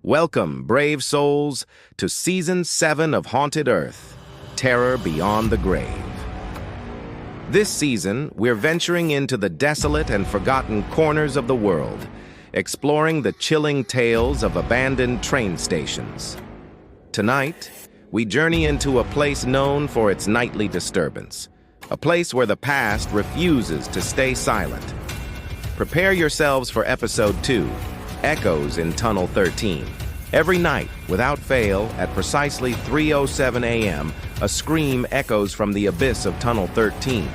Welcome, brave souls, to Season 7 of Haunted Earth, Terror Beyond the Grave. This season, we're venturing into the desolate and forgotten corners of the world, exploring the chilling tales of abandoned train stations. Tonight, we journey into a place known for its nightly disturbance, a place where the past refuses to stay silent. Prepare yourselves for Episode 2, Echoes in Tunnel 13. Every night, without fail, at precisely 3:07 a.m., a scream echoes from the abyss of Tunnel 13.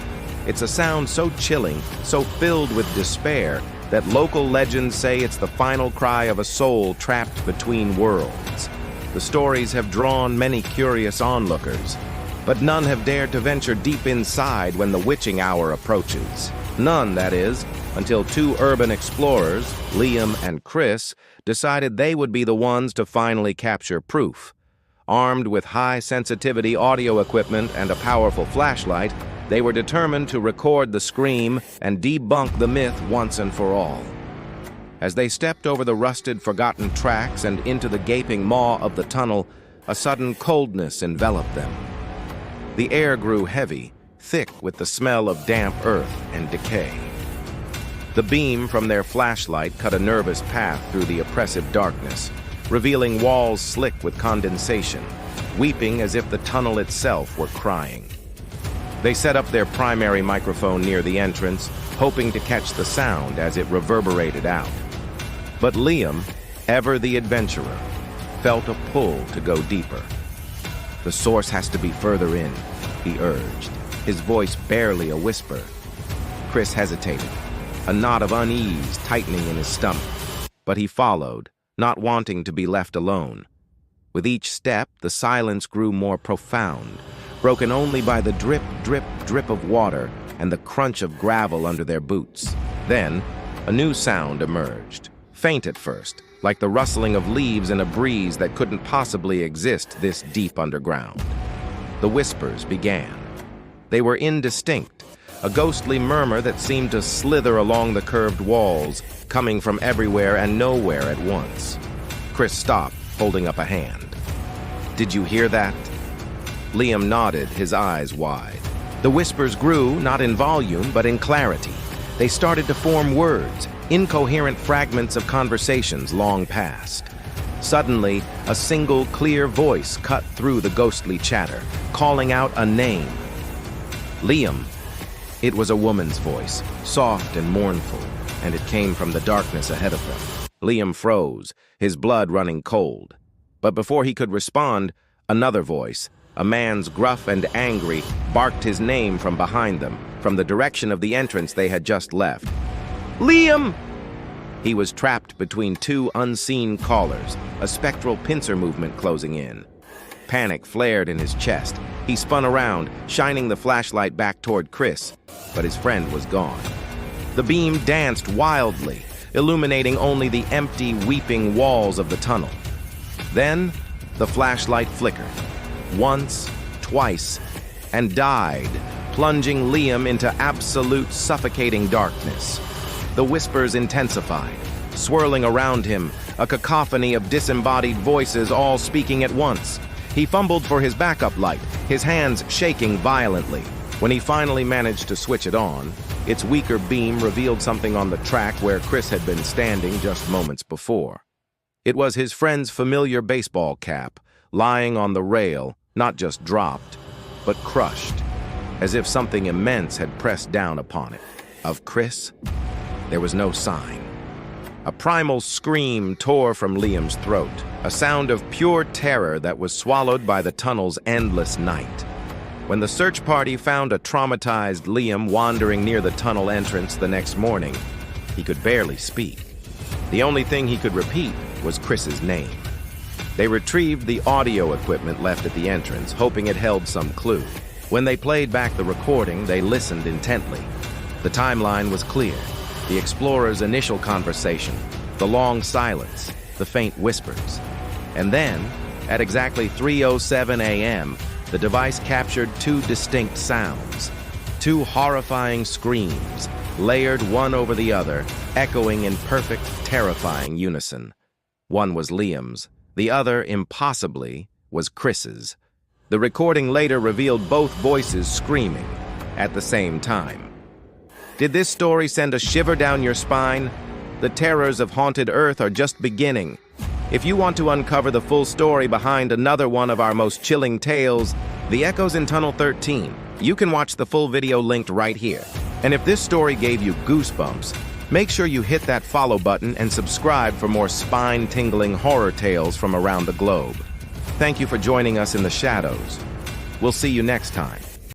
It's a sound so chilling, so filled with despair, that local legends say it's the final cry of a soul trapped between worlds. The stories have drawn many curious onlookers, but none have dared to venture deep inside when the witching hour approaches. None, that is, until two urban explorers, Liam and Chris, decided they would be the ones to finally capture proof. Armed with high-sensitivity audio equipment and a powerful flashlight, they were determined to record the scream and debunk the myth once and for all. As they stepped over the rusted, forgotten tracks and into the gaping maw of the tunnel, a sudden coldness enveloped them. The air grew heavy, thick with the smell of damp earth and decay. The beam from their flashlight cut a nervous path through the oppressive darkness, revealing walls slick with condensation, weeping as if the tunnel itself were crying. They set up their primary microphone near the entrance, hoping to catch the sound as it reverberated out. But Liam, ever the adventurer, felt a pull to go deeper. "The source has to be further in," he urged, his voice barely a whisper. Chris hesitated, a knot of unease tightening in his stomach, but he followed, not wanting to be left alone. With each step, the silence grew more profound, broken only by the drip, drip, drip of water and the crunch of gravel under their boots. Then, a new sound emerged, faint at first, like the rustling of leaves in a breeze that couldn't possibly exist this deep underground. The whispers began. They were indistinct, a ghostly murmur that seemed to slither along the curved walls, coming from everywhere and nowhere at once. Chris stopped, holding up a hand. "Did you hear that?" Liam nodded, his eyes wide. The whispers grew, not in volume, but in clarity. They started to form words, incoherent fragments of conversations long past. Suddenly, a single clear voice cut through the ghostly chatter, calling out a name. "Liam." It was a woman's voice, soft and mournful, and it came from the darkness ahead of them. Liam froze, his blood running cold. But before he could respond, another voice, a man's gruff and angry, barked his name from behind them, from the direction of the entrance they had just left. "Liam!" He was trapped between two unseen callers, a spectral pincer movement closing in. Panic flared in his chest. He spun around, shining the flashlight back toward Chris, but his friend was gone. The beam danced wildly, illuminating only the empty, weeping walls of the tunnel. Then, the flashlight flickered, once, twice, and died, plunging Liam into absolute suffocating darkness. The whispers intensified, swirling around him, a cacophony of disembodied voices all speaking at once. He fumbled for his backup light, his hands shaking violently. When he finally managed to switch it on, its weaker beam revealed something on the track where Chris had been standing just moments before. It was his friend's familiar baseball cap, lying on the rail, not just dropped, but crushed, as if something immense had pressed down upon it. Of Chris, there was no sign. A primal scream tore from Liam's throat, a sound of pure terror that was swallowed by the tunnel's endless night. When the search party found a traumatized Liam wandering near the tunnel entrance the next morning, he could barely speak. The only thing he could repeat was Chris's name. They retrieved the audio equipment left at the entrance, hoping it held some clue. When they played back the recording, they listened intently. The timeline was clear. The explorers' initial conversation, the long silence, the faint whispers. And then, at exactly 3:07 a.m., the device captured two distinct sounds, two horrifying screams, layered one over the other, echoing in perfect, terrifying unison. One was Liam's. The other, impossibly, was Chris's. The recording later revealed both voices screaming at the same time. Did this story send a shiver down your spine? The terrors of haunted Earth are just beginning. If you want to uncover the full story behind another one of our most chilling tales, The Echoes in Tunnel 13, you can watch the full video linked right here. And if this story gave you goosebumps, make sure you hit that follow button and subscribe for more spine-tingling horror tales from around the globe. Thank you for joining us in the shadows. We'll see you next time.